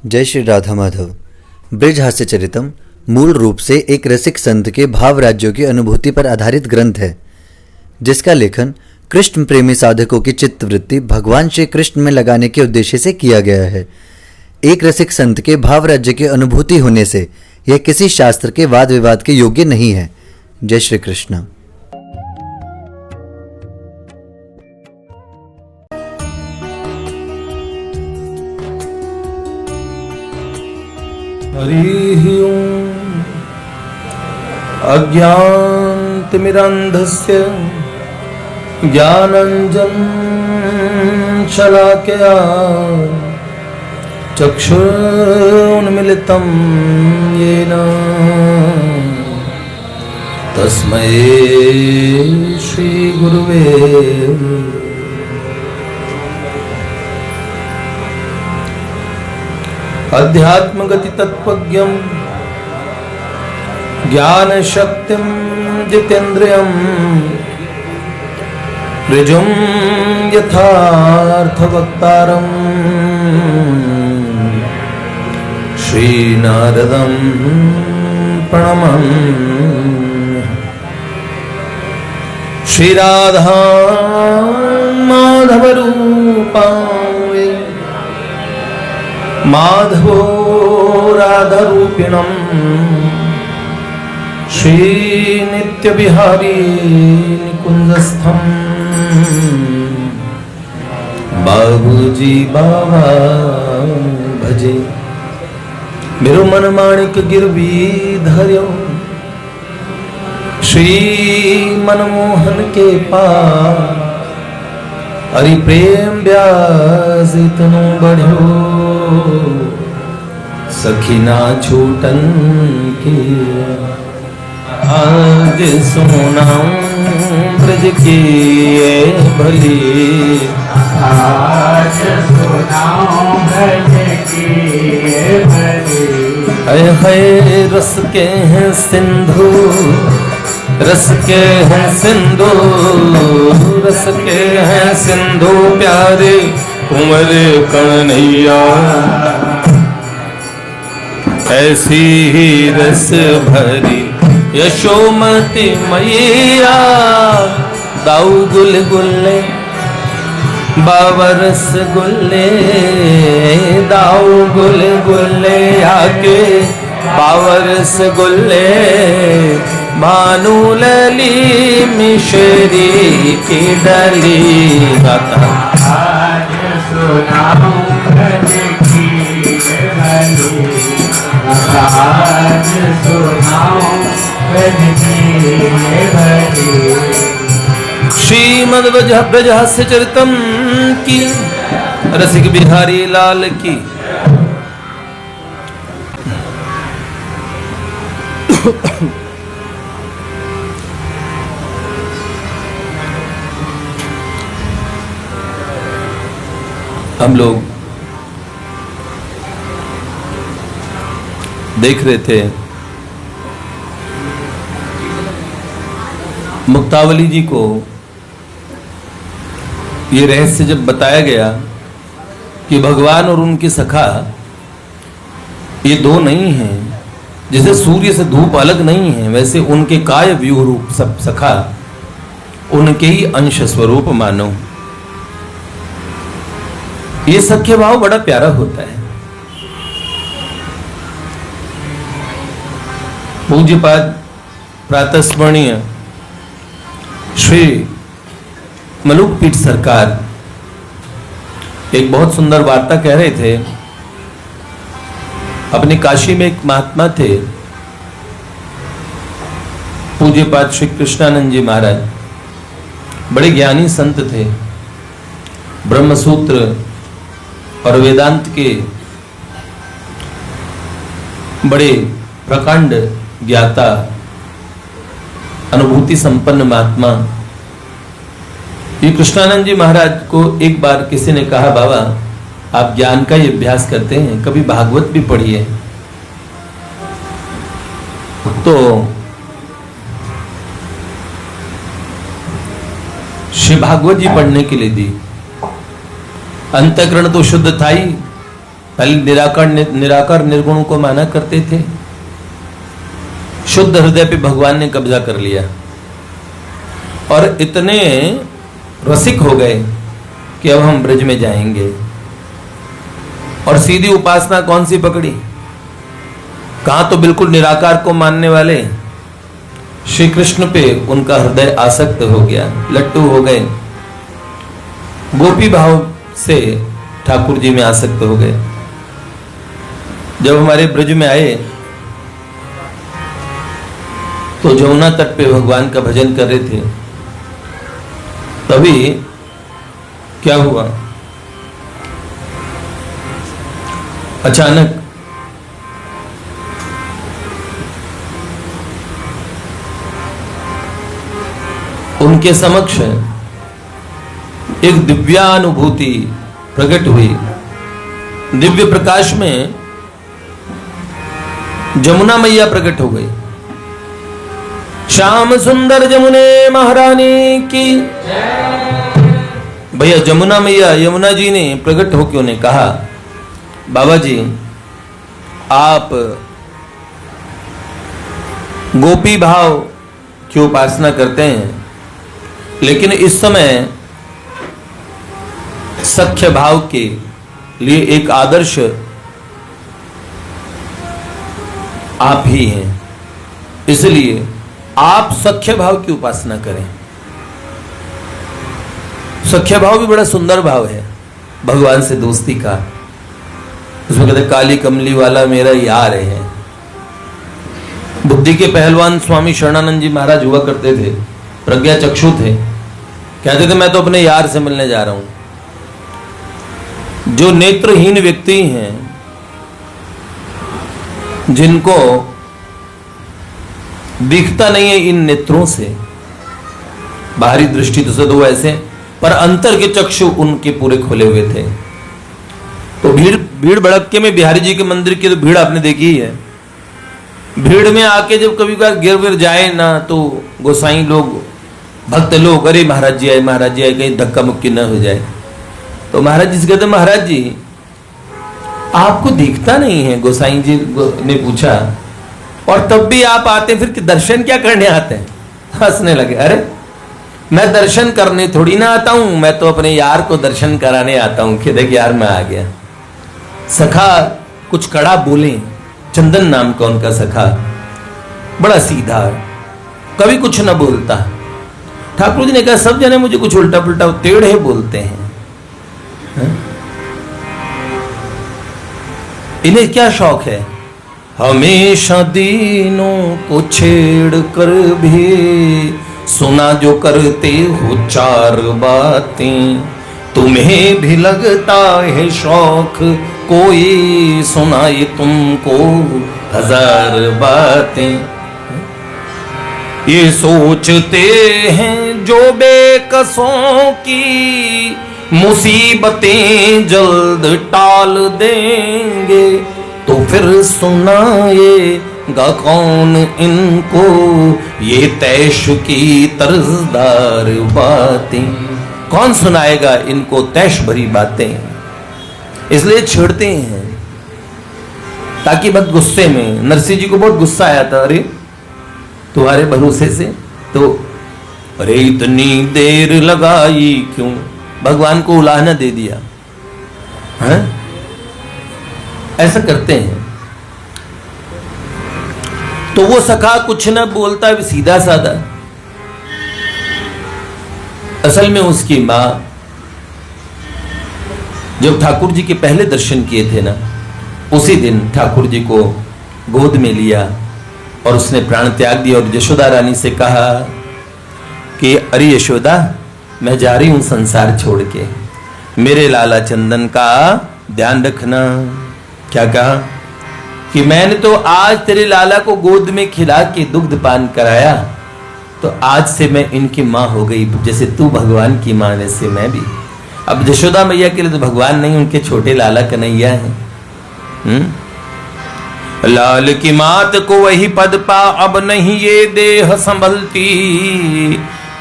जय श्री राधा माधव। ब्रज हास्य चरितम मूल रूप से एक रसिक संत के भाव राज्यों की अनुभूति पर आधारित ग्रंथ है, जिसका लेखन कृष्ण प्रेमी साधकों की चित्तवृत्ति भगवान श्री कृष्ण में लगाने के उद्देश्य से किया गया है। एक रसिक संत के भाव राज्य की अनुभूति होने से यह किसी शास्त्र के वाद विवाद के योग्य नहीं है। जय श्री कृष्ण। हरि ओम। अज्ञानतिमिरान्धस्य ज्ञानाञ्जनं शलाकया चक्षुरुन्मीलितं येन तस्मै श्रीगुरुवे अध्यात्मगति तत्त्वज्ञं ज्ञानशक्तिं जितेन्द्रियं ऋजुं यथार्थवक्तारं श्रीनारदं प्रणमामि। श्रीराधा माधवरूपां माधवो राधारूपिणं श्रीनित्यविहारी निकुञ्जस्थं बाबूजी बाबा भजे। मेरो मन माणिक गिरवी धर्यो श्री मनमोहन के पास हरि प्रेम व्यास इतनो बढ़्यो सखीना छूटन की। आज सुनाऊं ब्रज की भली, आज सुनाऊं ब्रज की भली। है रस के हैं सिंधु, रस के हैं सिंधु, रस के हैं सिंधु प्यारे कुंवर कन्हैया। ऐसी ही रस भरी यशोमती मैया, दाऊ गुलगुल्ले बाबा रसगुल्ले, दाऊ गुलगुल्ले आके बाबा रसगुल्ले। भानु लली मिश्री की डली गाता। आज सुनाऊं ब्रज की भली, आज सुनाऊं ब्रज की भली। श्रीमद् ब्रज हास्य चरितम की रसिक बिहारी लाल की। हम लोग देख रहे थे मुक्तावली जी को ये रहस्य जब बताया गया कि भगवान और उनके सखा ये दो नहीं हैं, जैसे सूर्य से धूप अलग नहीं है वैसे उनके काय व्यूह रूप सब सखा उनके ही अंश स्वरूप मानो। ये सख्य भाव बड़ा प्यारा होता है। पूज्यपाद प्रातस्मरणीय श्री मलुक पीठ सरकार एक बहुत सुंदर वार्ता कह रहे थे। अपने काशी में एक महात्मा थे, पूज्यपाद श्री कृष्णानंद जी महाराज, बड़े ज्ञानी संत थे, ब्रह्मसूत्र और वेदांत के बड़े प्रकांड ज्ञाता, अनुभूति संपन्न महात्मा। ये कृष्णानंद जी महाराज को एक बार किसी ने कहा, बाबा आप ज्ञान का ही अभ्यास करते हैं, कभी भागवत भी पढ़िए। तो श्री भागवत जी पढ़ने के लिए दी। अंतःकरण तो शुद्ध था ही, पहले निराकार निर्गुण को माना करते थे। शुद्ध हृदय पे भगवान ने कब्जा कर लिया और इतने रसिक हो गए कि अब हम ब्रज में जाएंगे। और सीधी उपासना कौन सी पकड़ी? कहां तो बिल्कुल निराकार को मानने वाले श्री कृष्ण पे उनका हृदय आसक्त हो गया, लट्टू हो गए, गोपी भाव से ठाकुर जी में आसक्त हो गए। जब हमारे ब्रज में आए तो जमुना तट पे भगवान का भजन कर रहे थे, तभी क्या हुआ, अचानक उनके समक्ष एक दिव्यानुभूति प्रकट हुई। दिव्य प्रकाश में जमुना मैया प्रकट हो गई। श्याम सुंदर जमुने महारानी की। भैया जमुना मैया, यमुना जी ने प्रकट होकर उन्हें कहा, बाबा जी आप गोपी भाव की उपासना करते हैं, लेकिन इस समय सख्य भाव के लिए एक आदर्श आप ही हैं, इसलिए आप सख्य भाव की उपासना करें। सख्य भाव भी बड़ा सुंदर भाव है, भगवान से दोस्ती का। उसमें कहते काली कमली वाला मेरा यार है। बुद्धि के पहलवान स्वामी शरणानंद जी महाराज हुआ करते थे, प्रज्ञा चक्षु थे, कहते थे मैं तो अपने यार से मिलने जा रहा हूं। जो नेत्रहीन व्यक्ति हैं, जिनको दिखता नहीं है इन नेत्रों से, बाहरी दृष्टि तो से तो ऐसे, पर अंतर के चक्षु उनके पूरे खुले हुए थे। तो भीड़ भड़क्के में बिहारी जी के मंदिर की तो भीड़ आपने देखी ही है। भीड़ में आके जब कभी गिर विर जाए ना, तो गोसाई लोग, भक्त लोग, अरे महाराज जी आए, कहीं धक्का मुक्की न हो जाए। तो महाराज जी से कहते महाराज जी आपको दिखता नहीं है। गोसाई जी ने पूछा, और तब भी आप आते, फिर दर्शन क्या करने आते हैं? हंसने लगे, अरे मैं दर्शन करने थोड़ी ना आता हूं, मैं तो अपने यार को दर्शन कराने आता हूं कि देख यार मैं आ गया। सखा कुछ कड़ा बोले, चंदन नाम का उनका सखा, बड़ा सीधा, कभी कुछ न बोलता। ठाकुर जी ने कहा सब जने मुझे कुछ उल्टा पुल्टा टेढ़े बोलते हैं, इन्हें क्या शौक है? हमेशा दीनों को छेड़ कर भी सुना जो करते हो चार बातें, तुम्हें भी लगता है शौक कोई सुनाए तुमको हजार बातें। ये सोचते हैं जो बेकसों की मुसीबतें जल्द टाल देंगे, तो फिर सुनाएगा कौन इनको ये तैश की तर्जदार बातें? कौन सुनाएगा इनको तैश भरी बातें? इसलिए छेड़ते हैं ताकि बद गुस्से में। नरसिंह जी को बहुत गुस्सा आया था, अरे तुम्हारे भरोसे से तो, अरे इतनी देर लगाई क्यों? भगवान को उलाहना दे दिया है? ऐसा करते हैं। तो वो सखा कुछ न बोलता, सीधा साधा। असल में उसकी मां जब ठाकुर जी के पहले दर्शन किए थे ना, उसी दिन ठाकुर जी को गोद में लिया और उसने प्राण त्याग दिया और यशोदा रानी से कहा कि अरे यशोदा, मैं जा रही हूं संसार छोड़ के, मेरे लाला चंदन का ध्यान रखना। क्या कहा कि मैंने तो आज तेरे लाला को गोद में खिला के दुग्ध पान कराया, तो आज से मैं इनकी माँ हो गई। जैसे तू भगवान की माँ, वैसे मैं भी। अब यशोदा मैया के लिए तो भगवान नहीं, उनके छोटे लाला कन्हैया है। लाल की मात को वही पद पा, अब नहीं ये देह संभलती,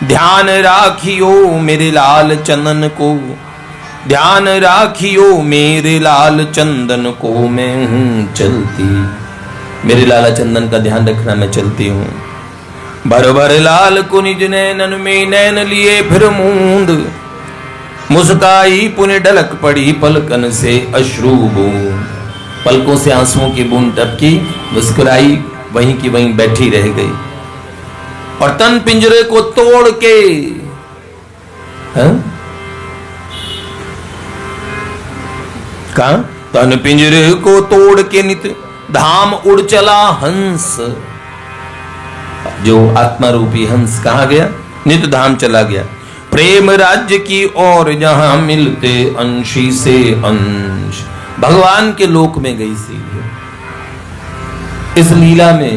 ध्यान राखियो मेरे लाल चंदन को। ध्यान राखियो मेरे लाल चंदन को, मैं हूं चलती। मेरे लाला चंदन का ध्यान रखना, मैं चलती हूं। भर भर लाल को निज नैनन में, नैन लिए फिर मूंद। मुस्काई पुण्य ढलक पड़ी पलकन से अश्रु बूंद। पलकों से आंसुओं की बूंद टपकी, मुस्कुराई वहीं की वहीं बैठी रह गई। और तन पिंजरे को तोड़ के, कहा तन पिंजरे को तोड़ के नित धाम उड़ चला हंस। जो आत्मा रूपी हंस कहाँ गया? नित धाम चला गया। प्रेम राज्य की ओर जहां मिलते अंशी से अंश, भगवान के लोक में गई सीढ़ी। इस लीला में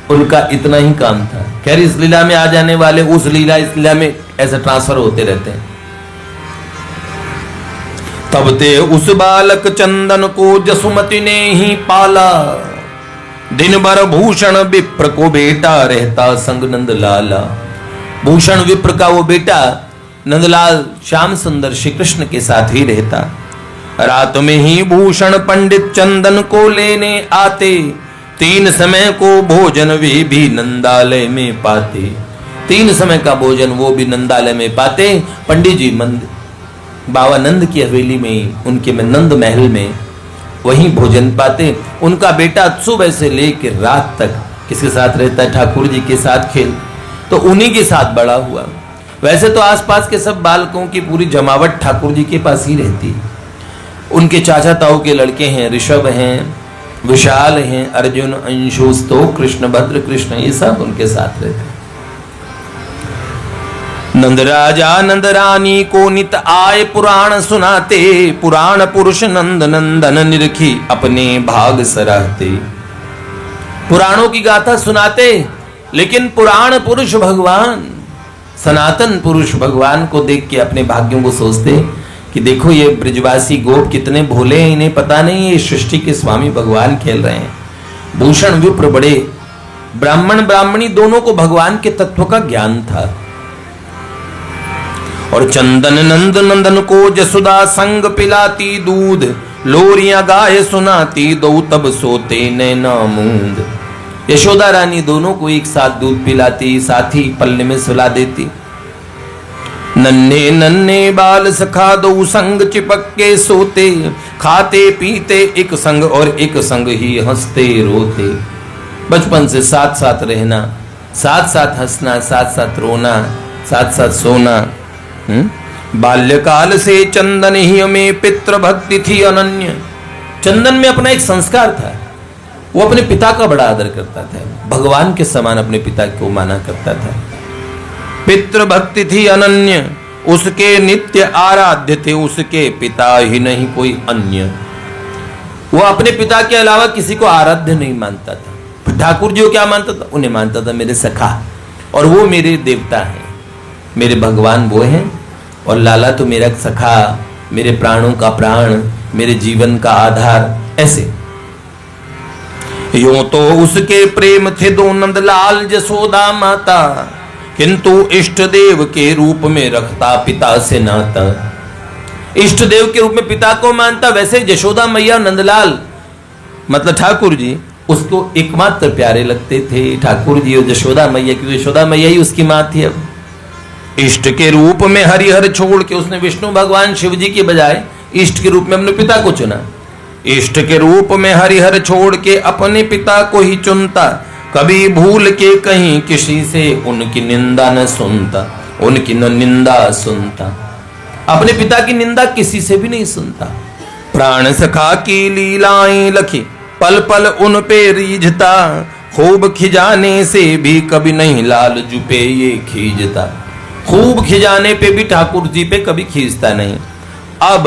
उनका इतना ही काम था। खैर इस लीला में आ जाने वाले उस लीला इस लीला में ऐसे ट्रांसफर होते रहते हैं। तब ते उस बालक चंदन को जसुमति ने ही पाला। दिन भर भूषण विप्र को बेटा रहता संग नंदलाला। भूषण विप्र का वो बेटा नंदलाल श्याम सुंदर श्री कृष्ण के साथ ही रहता। रात में ही भूषण पंडित चंदन को लेने आते। 3 समय को भोजन वे भी नंदालय में पाते। 3 समय का भोजन वो भी नंदालय में पाते। पंडित जी बाबा नंद की हवेली में, उनके में नंद महल में वहीं भोजन पाते। उनका बेटा सुबह से लेकर रात तक किसके साथ रहता है? ठाकुर जी के साथ खेल, तो उन्हीं के साथ बड़ा हुआ। वैसे तो आसपास के सब बालकों की पूरी जमावट ठाकुर जी के पास ही रहती। उनके चाचा ताऊ के लड़के हैं, ऋषभ हैं, विशाल हैं, अर्जुन, अंशुस्तो, कृष्ण, भद्र कृष्ण, ये सब उनके साथ रहते हैं। नंद राजा नंद रानी को नित आए पुराण सुनाते। पुराण पुरुष नंद नंदन निरखी अपने भाग सराहते। पुराणों की गाथा सुनाते, लेकिन पुराण पुरुष भगवान, सनातन पुरुष भगवान को देख के अपने भाग्यों को सोचते कि देखो ये ब्रजवासी गोप कितने भोले हैं, इन्हें पता नहीं ये सृष्टि के स्वामी भगवान खेल रहे हैं। भूषण विप्र बड़े, ब्राह्मण ब्राह्मणी दोनों को भगवान के तत्व का ज्ञान था। और चंदन नंद नंदन को जसुदा संग पिलाती दूध। लोरियां गाय सुनाती दो तब सोते नैना मूंद। यशोदा रानी दोनों को एक साथ दूध पिलाती, साथ ही पल्ले में सुला देती। नन्हे नन्हे बाल सखा दो संग चिपक के सोते। खाते पीते एक संग और एक संग ही हंसते रोते। बचपन से साथ साथ रहना, साथ साथ हंसना, साथ साथ रोना, साथ साथ सोना। बाल्यकाल से चंदन ही में पितृ भक्ति थी अनन्य। चंदन में अपना एक संस्कार था, वो अपने पिता का बड़ा आदर करता था, भगवान के समान अपने पिता को माना करता था। पितृ भक्ति थी अनन्य, उसके नित्य आराध्य थे उसके पिता ही नहीं कोई अन्य। वो अपने पिता के अलावा किसी को आराध्य नहीं मानता था। ठाकुर जी को क्या मानता था? उन्हें मानता था मेरे सखा, और वो मेरे देवता हैं, मेरे भगवान वो हैं, और लाला तो मेरा सखा, मेरे प्राणों का प्राण, मेरे जीवन का आधार। ऐसे यूं तो उसके प्रेम थे दो नंदलाल जसोदा माता, किंतु इष्ट देव के रूप में रखता पिता से नाता। इष्ट देव के रूप में पिता को मानता। वैसे यशोदा मैया नंदलाल मतलब ठाकुर जी उसको एकमात्र प्यारे लगते थे, ठाकुर जी और यशोदा मैया, क्योंकि यशोदा मैया ही उसकी मां थी। अब इष्ट के रूप में हरिहर छोड़ के उसने विष्णु भगवान शिव जी के बजाय इष्ट के रूप में अपने पिता को चुना। इष्ट के रूप में हरिहर छोड़ के अपने पिता को ही चुनता। कभी भूल के कहीं किसी से उनकी निंदा न सुनता, उनकी न निंदा सुनता। अपने पिता की निंदा किसी से भी नहीं सुनता। प्राण सखा की लीलाएं लखी पल पल उन पे रीझता। खूब खिजाने से भी कभी नहीं लाल जुपे ये खींचता। खूब खिजाने पे भी ठाकुर जी पे कभी खींचता नहीं। अब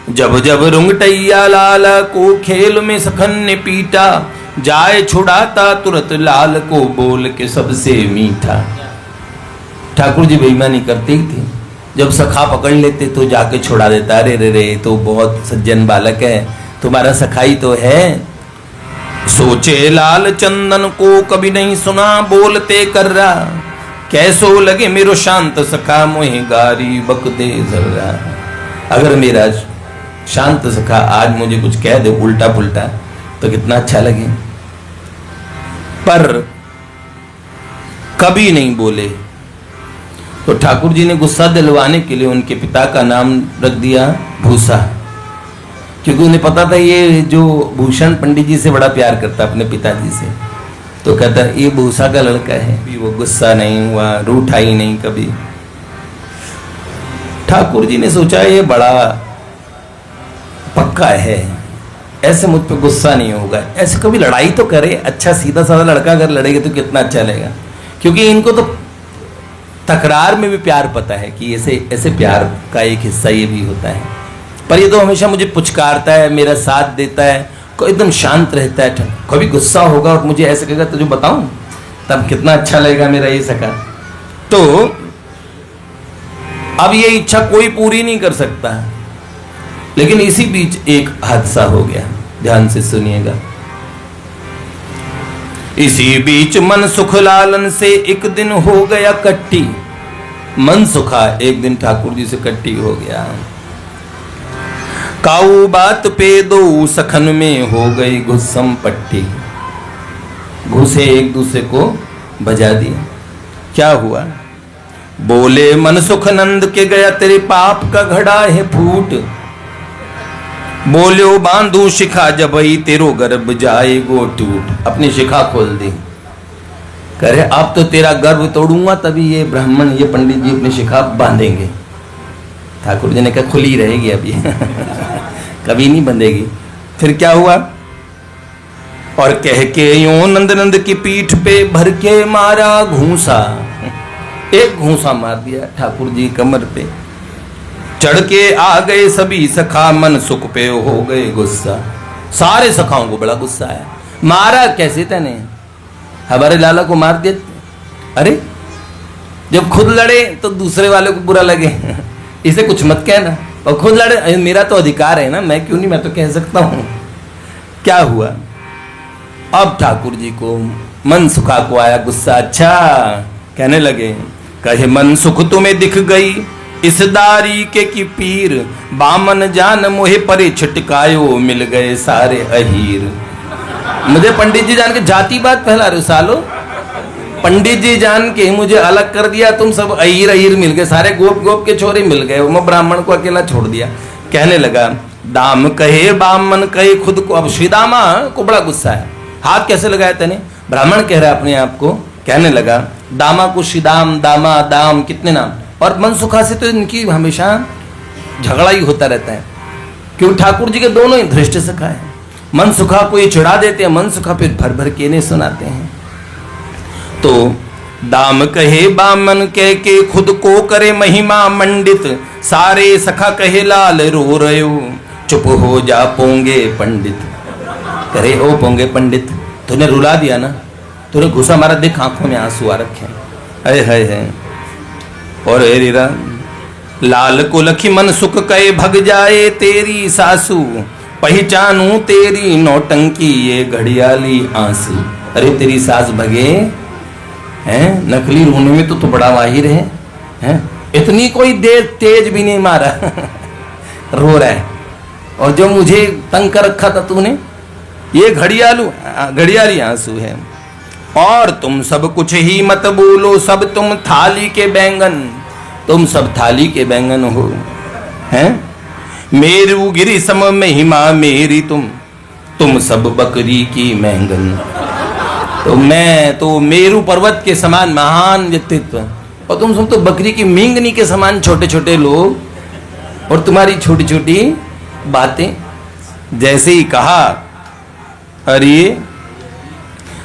जब जब रुंगटैया लाला को खेल में सखन ने पीटा, जाए छुड़ाता तुरंत लाल को बोल के सबसे मीठा। ठाकुर जी बेईमानी करते ही थे, जब सखा पकड़ लेते तो जाके छुड़ा देता। अरे रे रे तो बहुत सज्जन बालक है, तुम्हारा सखाई तो है। सोचे लाल चंदन को कभी नहीं सुना बोलते कर रहा। कैसो लगे मेरो शांत सखा मोहि गारी बक दे जरा। अगर मेरा शांत सखा आज मुझे कुछ कह दे उल्टा पुल्टा तो कितना अच्छा लगे, पर कभी नहीं बोले। तो ठाकुर जी ने गुस्सा दिलवाने के लिए उनके पिता का नाम रख दिया भूसा, क्योंकि उन्हें पता था ये जो भूषण पंडित जी से बड़ा प्यार करता अपने पिताजी से, तो कहता ये भूसा का लड़का है। भी वो गुस्सा नहीं हुआ, रूठा ही नहीं कभी। ठाकुर जी ने सोचा ये बड़ा पक्का है, ऐसे मुझ पे गुस्सा नहीं होगा, ऐसे कभी लड़ाई तो करे, अच्छा सीधा साधा लड़का अगर लड़ेगा तो कितना अच्छा लगेगा। क्योंकि इनको तो तकरार में भी प्यार पता है कि ऐसे ऐसे प्यार का एक हिस्सा ये भी होता है। पर ये तो हमेशा मुझे पुचकारता है, मेरा साथ देता है, को एकदम शांत रहता है। कभी गुस्सा होगा और मुझे ऐसे कहेगा तुझे बताऊं तब कितना अच्छा लगेगा मेरा ये सका। तो अब ये इच्छा कोई पूरी नहीं कर सकता, लेकिन इसी बीच एक हादसा हो गया, ध्यान से सुनिएगा। इसी बीच मन सुख लालन से एक दिन हो गया कट्टी। मन सुखा एक दिन ठाकुर जी से कट्टी हो गया। काऊ बात पे दो सखन में हो गई गुस्सम पट्टी। घुसे एक दूसरे को बजा दिया। क्या हुआ? बोले मन सुख नंद के गया तेरे पाप का घड़ा है फूट। बोलो बांधू शिखा जब ही तेरो गर्भ जाए गो टूट। अपनी शिखा खोल दी, करे अब तो तेरा गर्भ तोड़ूंगा तभी ये ब्राह्मण ये पंडित जी अपनी शिखा बांधेंगे। ठाकुर जी ने कहा खुली रहेगी अभी कभी नहीं बंधेगी। फिर क्या हुआ? और कह के यूं नंद नंद की पीठ पे भर के मारा घूसा। एक घूसा मार दिया ठाकुर जी कमर पे। चढ़ के आ गए सभी सखा मन सुख पे हो गए गुस्सा। सारे सखाओं को बड़ा गुस्सा आया। मारा कैसे तने? हमारे लाला को मार दिया। अरे जब खुद लड़े तो दूसरे वाले को बुरा लगे इसे कुछ मत कहना, और खुद लड़े मेरा तो अधिकार है ना, मैं क्यों नहीं, मैं तो कह सकता हूं। क्या हुआ? अब ठाकुर जी को मन सुखा को आया गुस्सा। अच्छा कहने लगे, कहे मन सुख तुम्हें दिख गई इस दारी के की पीर। बामन जान मोहे परे छिटकायो मिल गए सारे अहीर। मुझे पंडित जी जान के जाति बात फैला रहे हो सालो। पंडित जी जान के मुझे अलग कर दिया, तुम सब अहीर अहीर मिल गए, सारे गोप गोप के छोरे मिल गए, मैं ब्राह्मण को अकेला छोड़ दिया। कहने लगा दाम कहे बामन कहे खुद को। अब श्रीदामा को बड़ा गुस्सा है। हाथ कैसे लगाया तेने? ब्राह्मण कह रहा है अपने आप को। कहने लगा दामा को श्रीदाम दामा दाम कितने नाम। और मनसुखा से तो इनकी हमेशा झगड़ा ही होता रहता है, क्योंकि ठाकुर जी के दोनों ही धृष्ट सखा है। मनसुखा को ये चिढ़ा देते हैं, मनसुखा फिर भर भर के इन्हें सुनाते हैं। तो दाम कहे बामन कह के खुद को करे महिमा मंडित। सारे सखा कहे लाल रो रहे हो चुप हो जा पोंगे पंडित। करे ओ पोंगे पंडित, तूने रुला दिया ना, तूने घुसा मारा, देख आंखों में आंसू आ रखे हैं। अरे है और रीरा लाल को लखी मन सुख कहे भग जाए तेरी सासू। पहचानू तेरी नौटंकी ये घड़ियाली आंसू। अरे तेरी सास भगे हैं, नकली रोने में तो बड़ा माहिर है, हैं? इतनी कोई देर तेज भी नहीं मारा रो रहा है। और जो मुझे तंग कर रखा था तूने, ये घड़ियाली आंसू है। और तुम सब कुछ ही मत बोलो, सब तुम थाली के बैंगन। तुम सब थाली के बैंगन हो, हैं? मेरू गिरी सम महिमा मेरी तुम सब बकरी की बैंगन। तो मैं तो मेरू पर्वत के समान महान व्यक्तित्व, और तुम सब तो बकरी की मींगनी के समान छोटे छोटे लोग, और तुम्हारी छोटी छोटी बातें। जैसे ही कहा, अरे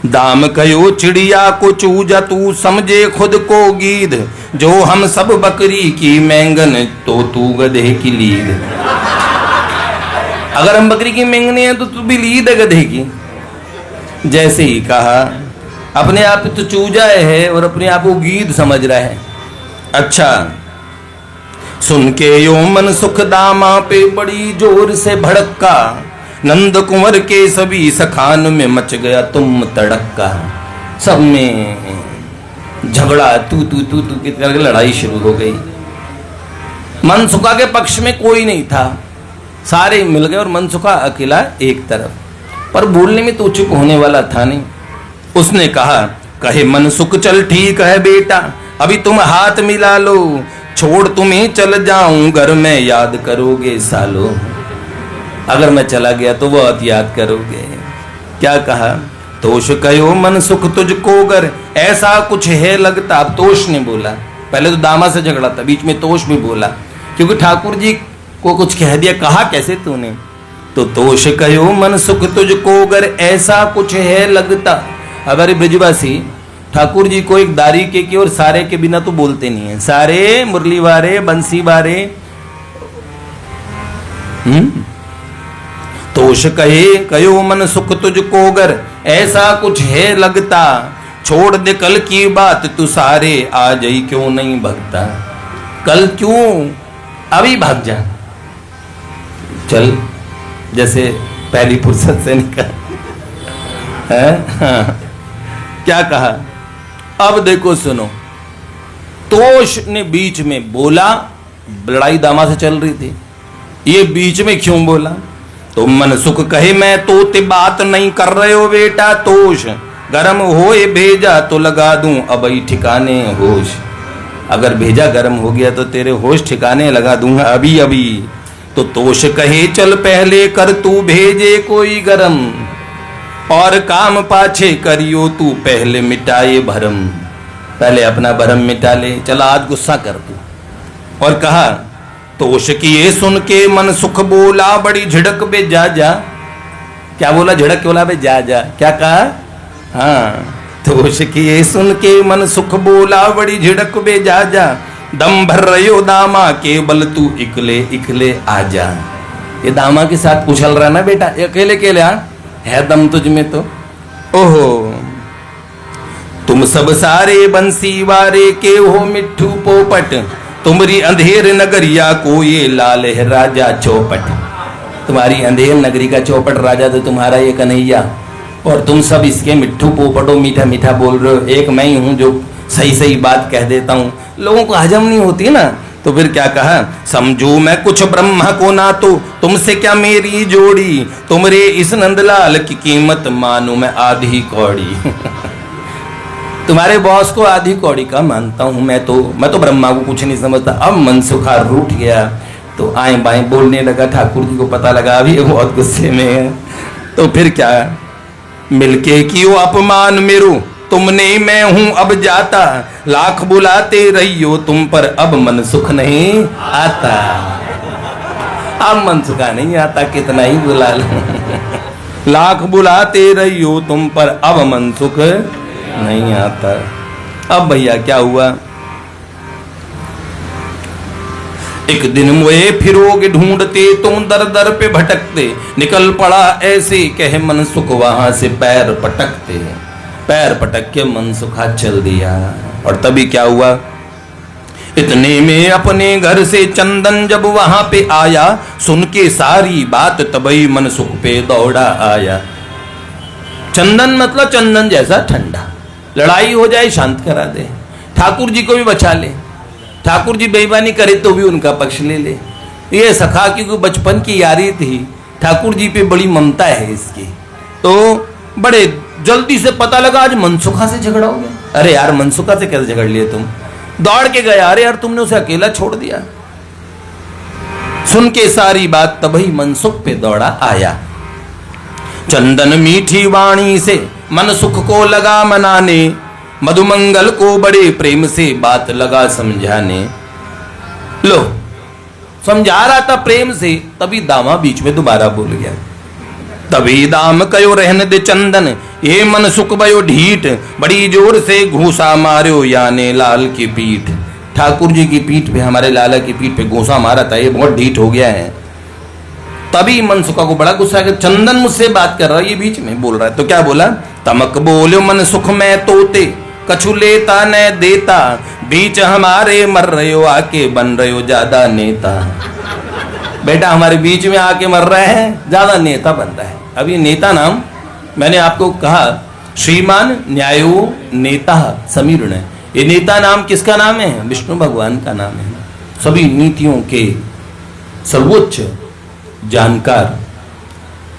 दाम कयो चिड़िया को चूजा तू समझे खुद को गीध। जो हम सब बकरी की बैंगन तो तू गधे की लीद। अगर हम बकरी की बैंगनी है तो तू भी लीद है गधे की। जैसे ही कहा, अपने आप तो चूजा है और अपने आप को गीध समझ रहा है। अच्छा सुन के यो मन सुख दामा पे बड़ी जोर से भड़का। नंद कुंवर के सभी सखान में मच गया तुम तड़का। सब में झगड़ा तू की करके लड़ाई शुरू हो गई। मनसुखा के पक्ष में कोई नहीं था, सारे मिल गए और मनसुखा अकेला एक तरफ, पर बोलने में तो चुप होने वाला था नहीं। उसने कहा, कहे मनसुख चल ठीक है बेटा, अभी तुम हाथ मिला लो, छोड़ तुम्हें चल जाऊं घर में याद करोगे सालो। अगर मैं चला गया तो बहुत याद करोगे। क्या कहा, तोष कहो मनसुख तुझको गर, ऐसा कुछ है लगता। अब तोष ने बोला, पहले तो दामा से झगड़ा था, बीच में तोष भी बोला, क्योंकि ठाकुर जी को कुछ कह दिया। कहा कैसे तूने, तो तोष कहो मनसुख तुझको गर, ऐसा कुछ है लगता। अगर ब्रजवासी ठाकुर जी को एक दारी के और सारे के बिना तो बोलते नहीं है, सारे मुरली वारे बंसी वारे। तोष कहे कहो मन सुख तुझको गर, ऐसा कुछ है लगता, छोड़ दे कल की बात तू सारे, आ जाई क्यों नहीं भगता। कल क्यों, अभी भाग जा, चल, जैसे पहली फुर्सत से निकल है। हाँ। क्या कहा, अब देखो सुनो, तोष ने बीच में बोला, लड़ाई दामा से चल रही थी, ये बीच में क्यों बोला। तो मनसुख कहे मैं तो ते बात नहीं कर रहे हो बेटा, तोष गरम होए भेजा तो लगा दूं अब ही ठिकाने होश। अगर भेजा गरम हो गया तो तेरे होश ठिकाने लगा दूंगा अभी अभी। तो तोष कहे चल पहले कर तू भेजे कोई गरम, और काम पाछे करियो तू पहले मिटाए भरम। पहले अपना भरम मिटा ले, चला आज गुस्सा कर तू। और कहा, तोष की ये सुन के मन सुख बोला बड़ी झिड़क बे जा जा। क्या बोला, झिड़क बोला बे जा जा। क्या कहा, हाँ, तोष की ये सुन के मन सुख बोला बड़ी झिड़क बे जा जा, दम भर रयो दामा केवल तू इकले इकले आ जा। ये दामा के साथ उछल रहा ना बेटा, अकेले अकेले है दम तुझ में तो। ओहो, तुम सब सारे बंसी वारे के हो मिट्ठू पोपट, तुम्हारी अंधेर नगरिया को ये लाल है राजा चौपट। तुम्हारी अंधेर नगरी का चौपट राजा तो तुम्हारा ये कन्हैया, और तुम सब इसके मिट्ठू पोपटो मीठा मीठा बोल रहे हो। एक मैं ही हूं जो सही सही बात कह देता हूं, लोगों को हजम नहीं होती ना। तो फिर क्या कहा, समझू मैं कुछ ब्रह्मा को ना तो तुमसे क्या मेरी जोड़ी, तुमरे इस नंदलाल की कीमत मानू मैं आधी कौड़ी। तुम्हारे बॉस को आधी कौड़ी का मानता हूं मैं तो ब्रह्मा को कुछ नहीं समझता। अब मनसुखा रूठ गया तो आए बाएं बोलने लगा। ठाकुर जी को पता लगा अभी ये बहुत गुस्से में है। तो फिर क्या, मिलके क्यों अपमान मेरो, तुमने मैं हूं अब जाता, लाख बुलाते रहियो तुम पर अब मन सुख नहीं आता। अब मन सुखा नहीं आता, कितना ही बुला लो। लाख बुलाते रहियो तुम पर अब मन सुख नहीं आता। अब भैया क्या हुआ, एक दिन मुझे फिरोगे ढूंढते तुम दर दर पे भटकते, निकल पड़ा ऐसे कहे मन सुख वहां से पैर पटकते। पैर पटक के मन सुखा चल दिया। और तभी क्या हुआ, इतने में अपने घर से चंदन जब वहां पे आया, सुन के सारी बात तभी मन सुख पे दौड़ा आया। चंदन मतलब चंदन जैसा ठंडा, लड़ाई हो जाए शांत करा दे, ठाकुर जी को भी बचा ले, ठाकुर जी बेईमानी करे तो भी उनका पक्ष ले ले। ये सखा की बचपन की यारी थी, ठाकुर जी पे बड़ी ममता है इसकी। तो बड़े जल्दी से पता लगा आज मनसुखा से झगड़ा हो गया। अरे यार मनसुखा से कैसे झगड़ लिए तुम, दौड़ के गया, अरे यार तुमने उसे अकेला छोड़ दिया। सुन के सारी बात तभी मनसुख पे दौड़ा आया। चंदन मीठी वाणी से मनसुख को लगा मनाने, मधुमंगल को बड़े प्रेम से बात लगा समझाने। लो समझा रहा था प्रेम से, तभी दामा बीच में दोबारा बोल गया। तभी दाम कयो रहन दे चंदन, ये मन सुख भयो ढीठ, बड़ी जोर से घूसा मारो याने लाल की पीठ। ठाकुर जी की पीठ पे, हमारे लाला की पीठ पे घूसा मारा था, ये बहुत ढीठ हो गया है। तभी मनसुखा को बड़ा गुस्सा है, चंदन मुझसे बात कर रहा है, ये बीच में बोल रहा है। तो क्या बोला, तमक बोलो मन सुख में तोते, कछु लेता न देता, बीच हमारे मर रहे हो आके बन रहे हो ज्यादा नेता। बेटा हमारे बीच में आके मर रहे हैं, ज्यादा नेता बन रहा है। अब ये नेता नाम मैंने आपको कहा, श्रीमान न्यायो नेता समीरण, ये नेता नाम किसका नाम है? विष्णु भगवान का नाम है। सभी नीतियों के सर्वोच्च जानकार,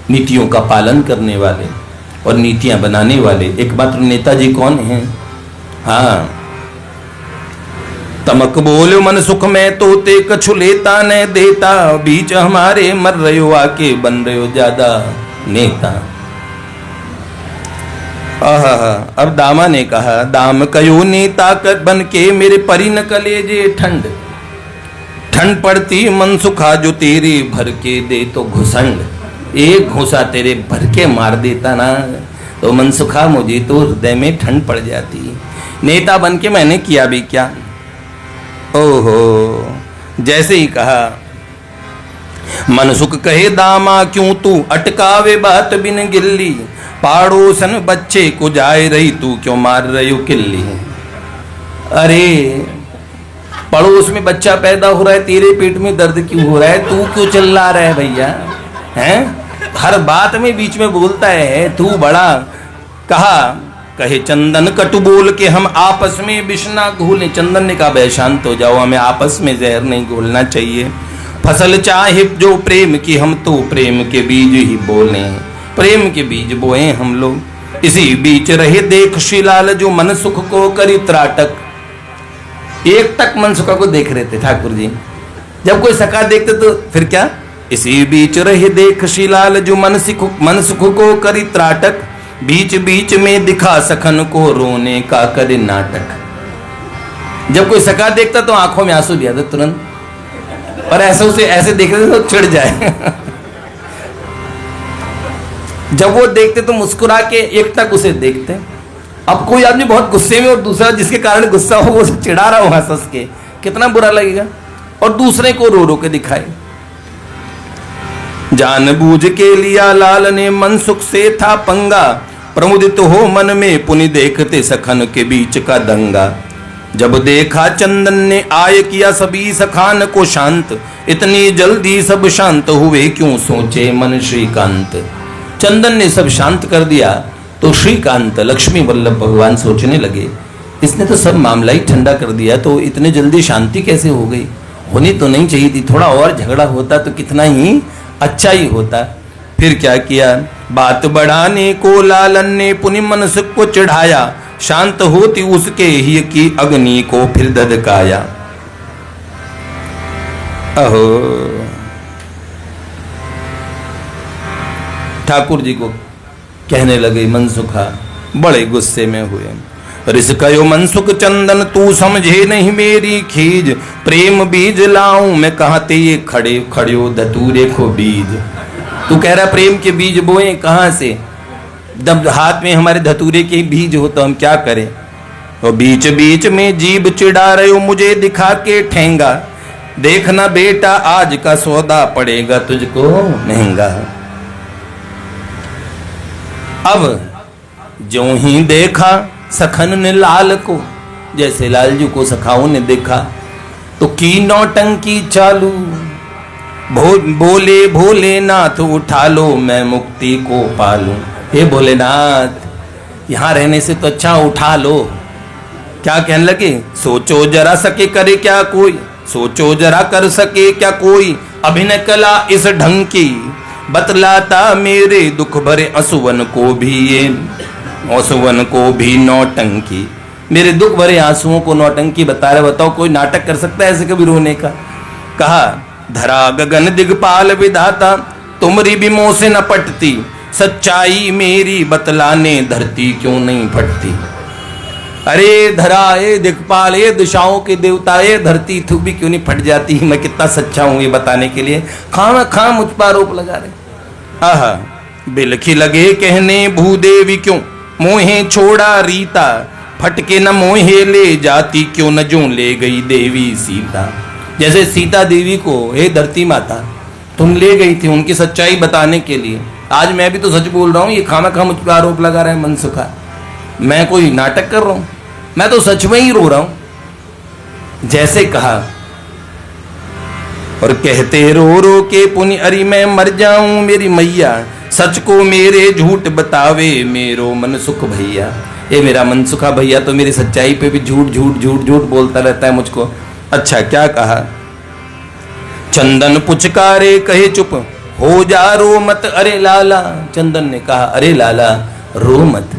नीतियों का पालन करने वाले और नीतियां बनाने वाले एकमात्र नेताजी कौन हैं? हाँ, तमक बोलो मन सुख में तोते कछु लेता न देता, बीच हमारे मर रहे हो आके बन रहे हो ज्यादा नेता। अब दामा ने कहा, दाम कयो नेता कर बन के मेरे परी न कलेजे ठंड, ठंड पड़ती मन सुखा जो तेरे भर के दे तो घुसंड। एक घुसा तेरे भर के मार देता ना तो मन सुखा मुझे तो हृदय में ठंड पड़ जाती। नेता बन के मैंने किया भी क्या? ओहो, जैसे ही कहा, मन सुख कहे दामा क्यों तू अटकावे बात बिन गिल्ली, पाड़ोसन बच्चे को जाए रही तू क्यों मार रही हो किल्ली। अरे पड़ोस में बच्चा पैदा हो रहा है, तेरे पेट में दर्द क्यों हो रहा है? तू क्यों चिल्ला रहा है भैया? हैं? हर बात में बीच में बोलता है तू बड़ा। कहा, कहे चंदन कटु बोल के हम आपस में विष ना घोले। चंदन ने कहा, बे शांत हो जाओ, हमें आपस में जहर नहीं घोलना चाहिए। फसल चाहे जो प्रेम की, हम तो प्रेम के बीज ही बोले, प्रेम के बीज बोए हम लोग। इसी बीच रहे देख शिलाल जो मन सुख को करी त्राटक। एक तक मन सुखा को देख रहे थे ठाकुर जी, जब कोई सखा देखते तो फिर क्या? इसी बीच रहे देख शिलाल जो मन सुख को करी त्राटक, बीच बीच में दिखा सखन को रोने का करे नाटक। जब कोई सखा देखता तो आंखों में आंसू भी आता तुरंत, और ऐसे उसे ऐसे देख रहे तो चिढ़ जाए। जब वो देखते तो मुस्कुरा के एक तक उसे देखते। अब कोई आदमी बहुत गुस्से में और दूसरा जिसके कारण गुस्सा हो वो चिढ़ा रहा हो हंस के, कितना बुरा लगेगा? और दूसरे को रो रो के दिखाए। जानबूझ के लिया लाल ने मन सुख से था पंगा, प्रमुदित हो मन में पुनि देखते सखन के बीच का दंगा। जब देखा चंदन ने आय किया सभी सखान को शांत, इतनी जल्दी सब शांत हुए क्यों सोचे मन श्रीकांत। चंदन ने सब शांत कर दिया तो श्रीकांत लक्ष्मी वल्लभ भगवान सोचने लगे, इसने तो सब मामला ही ठंडा कर दिया, तो इतने जल्दी शांति कैसे हो गई? होनी तो नहीं चाहिए थी, थोड़ा और झगड़ा होता तो कितना ही अच्छा ही होता। फिर क्या किया, बात बढ़ाने को लालन ने पुनि मन सुख को चढ़ाया, शांत होती उसके ही की अग्नि को फिर धधकाया। अहो, ठाकुर जी को कहने लगे मनसुखा, बड़े गुस्से में हुए। रिसकयो मनसुख चंदन तू समझे नहीं मेरी खीज, प्रेम बीज लाऊं मैं कहाँ ते ये खड़े खड़ियो धतूरे को बीज। तू कह रहा प्रेम के बीज बोए कहाँ से? जब हाथ में हमारे धतूरे के बीज हो तो हम क्या करें? और बीच बीच में जीभ चिढ़ा रहे हो मुझे दिखा के ठेंगा, देखना बेटा आज का सौदा पड़ेगा तुझको महंगा। अब जो ही देखा सखन ने लाल को, जैसे लालजू को सखाओं ने देखा तो की नौटंकी चालू, बोले भोलेनाथ उठा लो मैं मुक्ति को पालूं। हे भोलेनाथ यहाँ रहने से तो अच्छा उठा लो। क्या कहने लगे, सोचो जरा सके करे क्या कोई, सोचो जरा कर सके क्या कोई, अभिनय कला इस ढंग की, बतलाता मेरे दुख भरे असुवन को भी ये असुवन को भी नौटंकी। मेरे दुख भरे आंसुओं को नौटंकी बता रहे। बताओ कोई नाटक कर सकता है ऐसे कभी रोने का? कहा धरा गगन दिगपाल विधाता तुमरी भी मुंह से न पटती, सच्चाई मेरी बतलाने धरती क्यों नहीं फटती। अरे धरा ए दिगपाल ए दिशाओं के देवता ए धरती तू भी क्यों नहीं फट जाती? मैं कितना सच्चा हूं ये बताने के लिए खाम खाम मुझ पर आरोप लगा रहे। आहा बिलखी लगे कहने भूदेवी क्यों मोहे छोड़ा रीता, फटके न मोहे ले जाती क्यों न जो ले गई देवी सीता। जैसे सीता देवी को हे धरती माता तुम ले गई थी उनकी सच्चाई बताने के लिए, आज मैं भी तो सच बोल रहा हूँ, ये खामा खा मुझ पर आरोप लगा रहा है मनसुखा। मैं कोई नाटक कर रहा हूँ? मैं तो सच में ही रो रहा हूँ। जैसे कहा और कहते रो रो के पुनि अरी मैं मर जाऊं मेरी मैया, सच को मेरे झूठ बतावे मेरो मन सुख भैया। ये मेरा मनसुखा भैया तो मेरी सच्चाई पे भी झूठ झूठ झूठ झूठ बोलता रहता है मुझको। अच्छा क्या कहा? चंदन पुचकारे कहे चुप हो जा रो मत अरे लाला। चंदन ने कहा अरे लाला रो मत।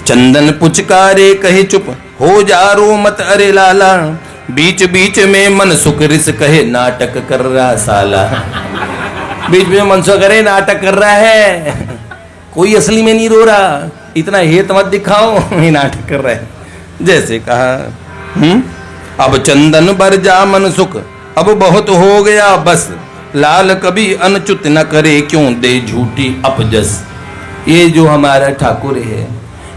चंदन पुचकारे कहे चुप हो जा रो मत अरे लाला। बीच बीच में मनसुख रिस कहे नाटक कर रहा साला। बीच में मनसुख करे नाटक कर रहा है, कोई असली में नहीं रो रहा, इतना हेत मत दिखाओ, ये नाटक कर रहा है। जैसे कहा अब चंदन बर जा मनसुख अब बहुत हो गया बस। लाल कभी अनुचित न करे क्यों दे झूठी अपजस। ये जो हमारा ठाकुर है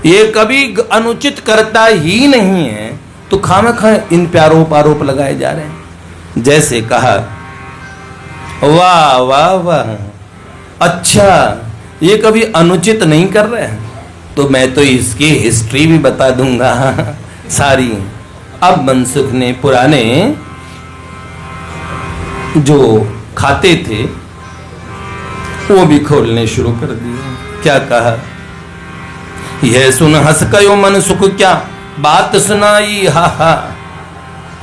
ये कभी अनुचित करता ही नहीं है, तो खामखा इन प्यारोप आरोप लगाए जा रहे हैं। जैसे कहा वाह वाह वाह, अच्छा ये कभी अनुचित नहीं कर रहे हैं, तो मैं तो इसकी हिस्ट्री भी बता दूंगा सारी। अब मनसुख ने पुराने जो खाते थे वो भी खोलने शुरू कर दिए। क्या कहा? यह सुन हंस कयो मनसुख क्या बात सुनाई हा हा।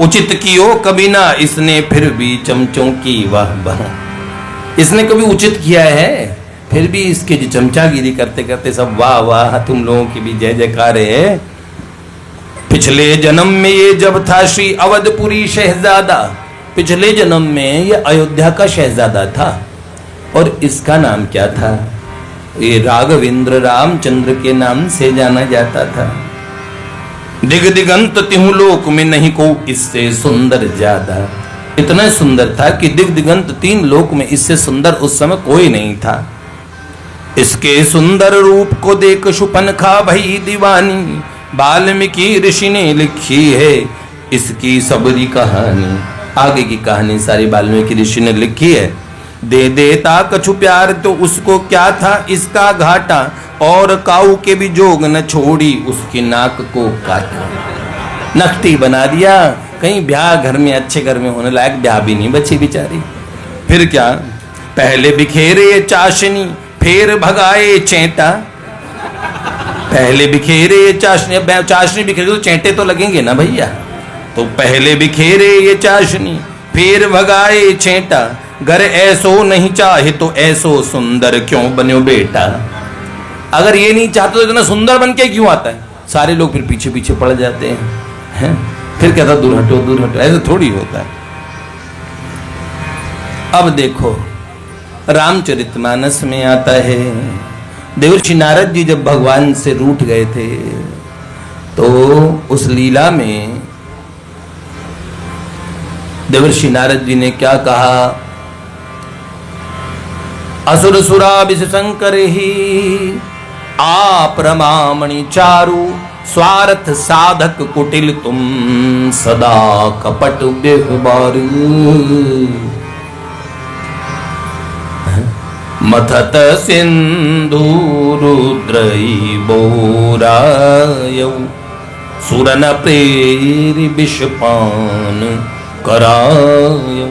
उचित कियो कभी ना इसने फिर भी चमचों की वाह वाह। इसने कभी उचित किया है, फिर भी इसके जो चमचागिरी करते करते सब वाह वाह, तुम लोगों की भी जय जयकार है। पिछले जन्म में ये जब था श्री अवधपुरी शहजादा, पिछले जन्म में ये अयोध्या का शहजादा था। और इसका नाम क्या था? ये राघवेंद्र रामचंद्र के नाम से जाना जाता था। दिग दिगंत तिहु लोक में नहीं को इससे सुंदर ज्यादा। इतना सुंदर था कि दिग दिगंत तीन लोक में इससे सुंदर उस समय कोई नहीं था। इसके सुंदर रूप को देख शूर्पणखा भई दीवानी। वाल्मीकि ऋषि ने लिखी है इसकी सबरी कहानी। आगे की कहानी सारी वाल्मीकि ऋषि ने लिखी है। दे देता कछु प्यार तो उसको क्या था इसका घाटा। और काऊ के भी जोग न छोड़ी उसकी नाक को काटा। नकटी बना दिया, कहीं ब्याह घर में अच्छे घर में होने लायक ब्याह भी नहीं बची बेचारी। फिर क्या? पहले बिखेरे चाशनी फिर भगाए चेंटा। पहले बिखेरे चाशनी, चाशनी बिखेरे तो चेंटे तो लगेंगे ना भैया। तो पहले बिखेरे ये चाशनी फिर भगाए चेंटा। घर ऐसो नहीं चाहे तो ऐसो सुंदर क्यों बन्यो बेटा। अगर ये नहीं चाहते तो इतना सुंदर बन के क्यों आता है? सारे लोग फिर पीछे पीछे पड़ जाते हैं। फिर कहता दूर हटो दूर हटो, ऐसा थोड़ी होता है। अब देखो रामचरितमानस में आता है, देवर्षि नारद जी जब भगवान से रूठ गए थे तो उस लीला में देवर्षि नारद जी ने क्या कहा? असुर सुरा विष शंकर ही आप रमामणि चारु। स्वार्थ साधक कुटिल तुम सदा कपट व्यवहारू। मथत सिंधु रुद्रई बोरायौ। सुरन प्रेरि विषपान करायौ।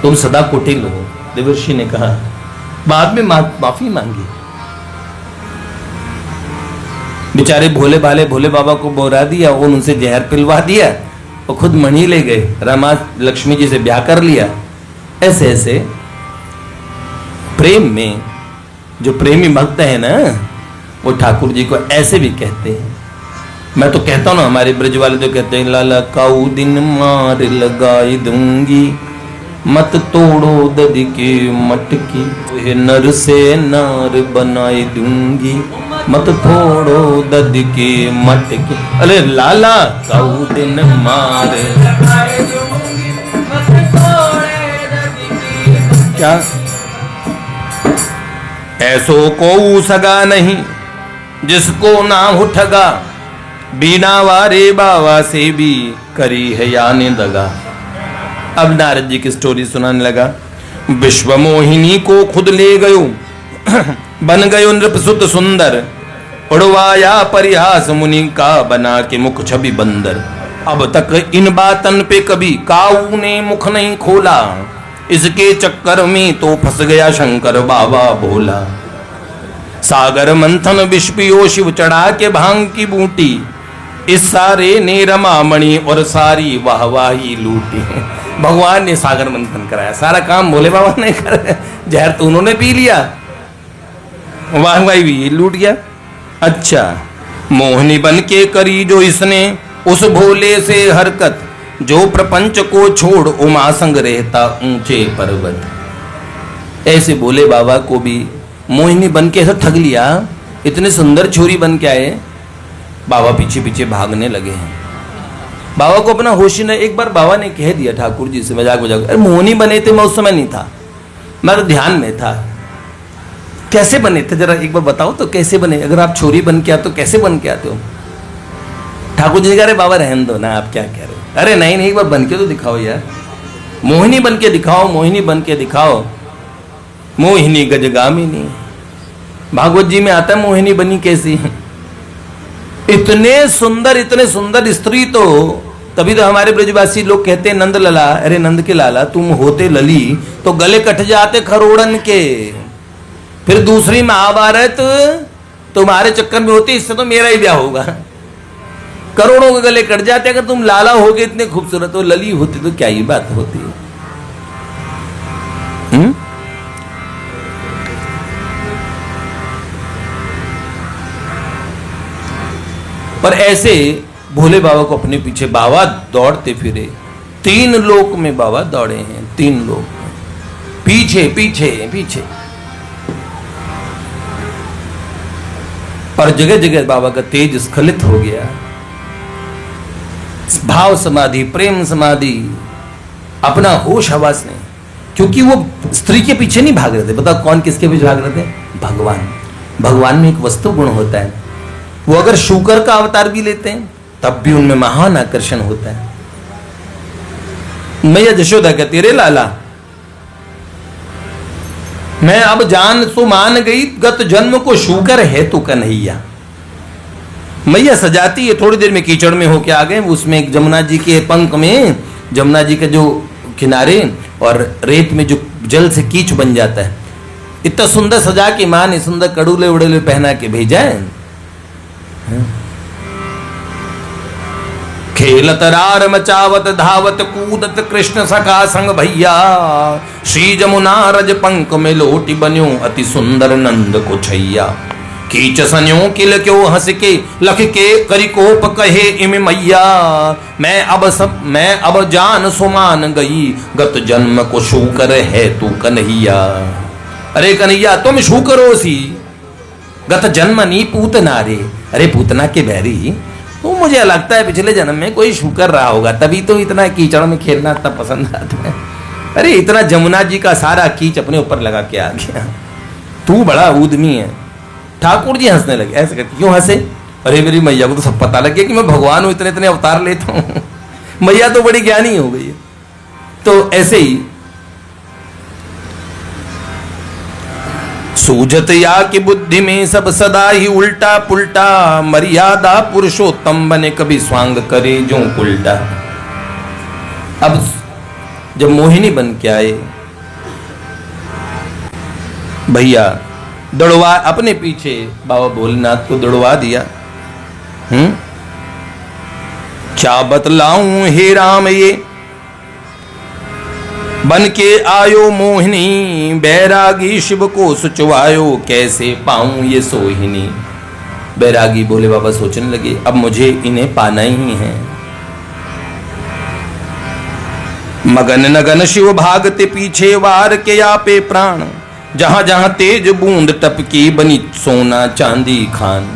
तुम सदा कुटिल हो, देवर्षि ने कहा। बाद में माफी मांगी। बेचारे भोले भाले भोले बाबा को बोरा दिया, उनसे जहर पिलवा दिया और खुद मणि ले गए। रामा लक्ष्मी जी से ब्याह कर लिया। ऐसे ऐसे प्रेम में जो प्रेमी भक्त है ना, वो ठाकुर जी को ऐसे भी कहते हैं। मैं तो कहता हूं ना, हमारे ब्रज वाले जो कहते हैं लाला काऊ दिन मार लगाई दूंगी। मत तोड़ो दद के मटकी। नर से नार बनाई दूंगी। मत तोड़ो दद के मटकी। अरे लाला काऊ दिन मार क्या? ऐसो को सगा नहीं जिसको ना उठगा। बिना वारे बाबा से भी करी है यानी दगा। अब नारद जी की स्टोरी सुनाने लगा। विश्व मोहिनी को खुद ले गयो बन गयो नृपसुत सुंदर। उड़वाया परिहास मुनि का बना के मुख छवि बंदर। अब तक इन बातन पे कभी काऊ ने मुख नहीं खोला। इसके चक्कर में तो फंस गया शंकर बाबा भोला। सागर मंथन विष पियो शिव चढ़ा के भांग की बूटी, इस सारे ने रमामणि और सारी वाहवाही लूटी। भगवान ने सागर मंथन कराया, सारा काम भोले बाबा ने कराया। जहर तो उन्होंने पी लिया, वाहवाही भी लूट गया। अच्छा, मोहिनी बन के करी जो इसने उस भोले से हरकत, जो प्रपंच को छोड़ उमा संग रहता ऊंचे पर्वत। ऐसे भोले बाबा को भी मोहिनी बन के ऐसा ठग लिया, इतने सुंदर छोरी बन के आए, बाबा पीछे पीछे भागने लगे हैं। बाबा को अपना होश ही नहीं। एक बार बाबा ने कह दिया ठाकुर जी से मजाक मजाक, अरे मोहिनी बने थे, मैं उस समय नहीं था, मैं तो ध्यान में था। कैसे बने थे जरा एक बार बताओ तो, कैसे बने? अगर आप छोरी बन के आते हो कैसे बन के आते हो? ठाकुर जी कह रहे बाबा रहने दो ना, आप क्या कह रहे हो? अरे नहीं नहीं, एक बार बन के तो दिखाओ यार, मोहिनी बन के दिखाओ, मोहिनी बन के दिखाओ। मोहिनी गजगामिनी, भागवत जी में आता है मोहिनी बनी कैसी। इतने सुंदर स्त्री, तो तभी तो हमारे ब्रजवासी लोग कहते हैं नंद लला, अरे नंद के लाला तुम होते लली तो गले कट जाते खरोड़न के। फिर दूसरी महाभारत तुम्हारे चक्कर में होती, इससे तो मेरा ही ब्याह होगा। करोड़ों के गले कट जाते अगर तुम लाला होगे इतने खूबसूरत, तो लली होती तो क्या ही बात होती है। पर ऐसे भोले बाबा को अपने पीछे बाबा दौड़ते फिरे। 3 लोक में बाबा दौड़े हैं, 3 लोक में, पीछे पीछे पीछे। और जगह जगह बाबा का तेज स्खलित हो गया। भाव समाधि, प्रेम समाधि, अपना होश हवास नहीं। क्योंकि वो स्त्री के पीछे नहीं भाग रहे थे। बताओ कौन किसके पीछे भाग रहे थे? भगवान। भगवान में एक वस्तु गुण होता है, वो अगर शूकर का अवतार भी लेते हैं तब भी उनमें महान आकर्षण होता है। मैया यशोदा कहती रे लाला, मैं अब जान तो मान गई, गत जन्म को शूकर है तू कन्हैया। मैया सजाती है, थोड़ी देर में कीचड़ में होके आ गए, उसमें एक जमुना जी के पंख में, जमुना जी के जो किनारे और रेत में जो जल से कीच बन जाता है, इतना सुंदर सजा के मां ने सुंदर कड़ूले उड़ेले पहना के भेजा है। खेलत रार मचावत धावत कूदत कृष्ण सखा संग भैया, श्री जमुना रज पंक में लोटी बन्यो अति सुंदर नंद को छैया। कीच सन्यो किल क्यों हंस के लख के करी कोप कहे इम मैया, मैं अब जान सुमान गई, गत जन्म को शूकर है तू कन्हैया। अरे कन्हैया तुम शूकर हो सी, गत जन्म नी पूतना रे। अरे पूतना के बैरी, तो मुझे लगता है पिछले जन्म में कोई शूकर रहा होगा, तभी तो इतना कीचड़ में खेलना इतना पसंद आता है। अरे इतना जमुना जी का सारा कीच अपने ऊपर लगा के आ गया, तू बड़ा उद्यमी है। ठाकुर जी हंसने लगे, ऐसे करके क्यों हंसे? अरे मेरी मैया को तो सब पता लग गया कि मैं भगवान हूं, इतने इतने अवतार लेता हूं। मैया तो बड़ी ज्ञानी हो गई है। तो ऐसे ही सूझत या की बुद्धि में सब सदा ही उल्टा पुल्टा, मर्यादा पुरुषोत्तम बने कभी स्वांग करे जो उल्टा। अब जब मोहिनी बन के आए भैया, दौड़वा अपने पीछे बाबा भोलेनाथ को दौड़वा दिया। क्या बतलाऊं हे राम ये बन के आयो मोहिनी, बैरागी शिव को सुचवायो, कैसे पाऊं ये सोहिनी। बैरागी भोले बाबा सोचने लगे अब मुझे इन्हें पाना ही है। मगन नगन शिव भागते पीछे, वार के आपे प्राण, जहां जहां तेज बूंद टपकी बनी सोना चांदी खान।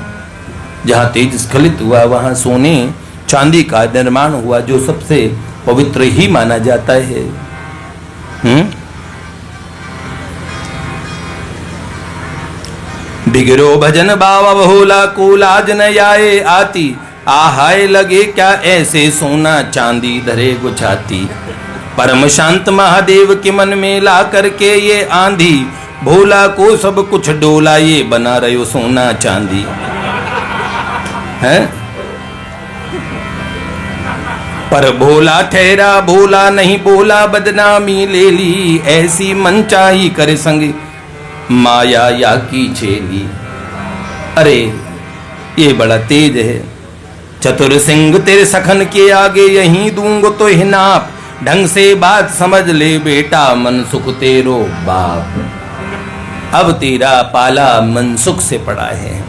जहां तेज स्खलित हुआ वहां सोने चांदी का निर्माण हुआ, जो सबसे पवित्र ही माना जाता है। बिगड़ो भजन बाबा भोला को लाज न आए आती, आहाय लगे क्या ऐसे सोना चांदी धरे गुछाती। परम शांत महादेव के मन में ला करके ये आंधी, भोला को सब कुछ डोला ये बना रहे हो सोना चांदी है। पर भोला ठहरा भोला नहीं बोला, बदनामी ले ली ऐसी मनचाही करे संग, माया या की छेली। अरे ये बड़ा तेज है, चतुर सिंह तेरे सखन के आगे यहीं दूंगो तो हिनाप, ढंग से बात समझ ले बेटा मन सुख तेरो बाप। अब तेरा पाला मनसुख से पड़ा है।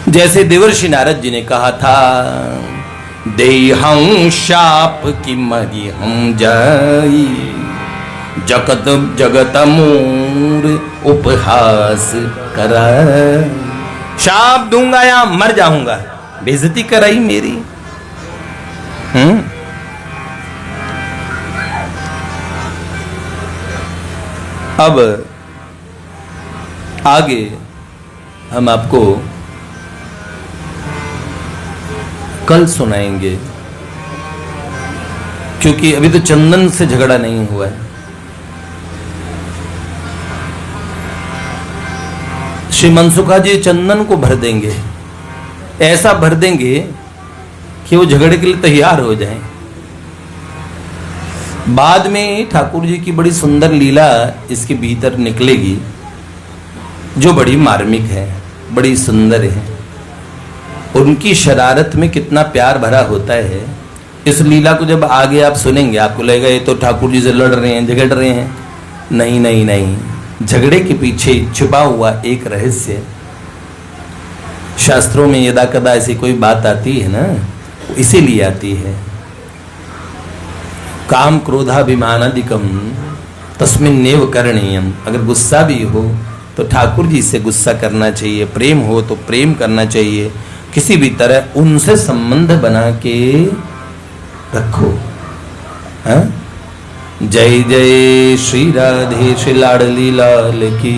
जैसे देवर्षि नारद जी ने कहा था, देहं शाप की मरी हम जाई, जगत जगत मोर उपहास करा। शाप दूंगा या मर जाऊंगा, बेइज्जती कराई मेरी। अब आगे हम आपको कल सुनाएंगे, क्योंकि अभी तो चंदन से झगड़ा नहीं हुआ है। श्री मनसुखा जी चंदन को भर देंगे, ऐसा भर देंगे कि वो झगड़े के लिए तैयार हो जाएं। बाद में ठाकुर जी की बड़ी सुंदर लीला इसके भीतर निकलेगी, जो बड़ी मार्मिक है, बड़ी सुंदर है। उनकी शरारत में कितना प्यार भरा होता है। इस लीला को जब आगे आप सुनेंगे आपको लगेगा ये तो ठाकुर जी से लड़ रहे हैं, झगड़ रहे हैं। नहीं नहीं नहीं, झगड़े के पीछे छुपा हुआ एक रहस्य। शास्त्रों में यदा कदा ऐसी कोई बात आती है ना, इसीलिए आती है। काम क्रोधाभिमानादिकम तस्मिन्नेव करणीयम। अगर गुस्सा भी हो तो ठाकुर जी से गुस्सा करना चाहिए, प्रेम हो तो प्रेम करना चाहिए, किसी भी तरह उनसे संबंध बना के रखो। हाँ? जय जय श्री राधे श्री लाडली लाल की।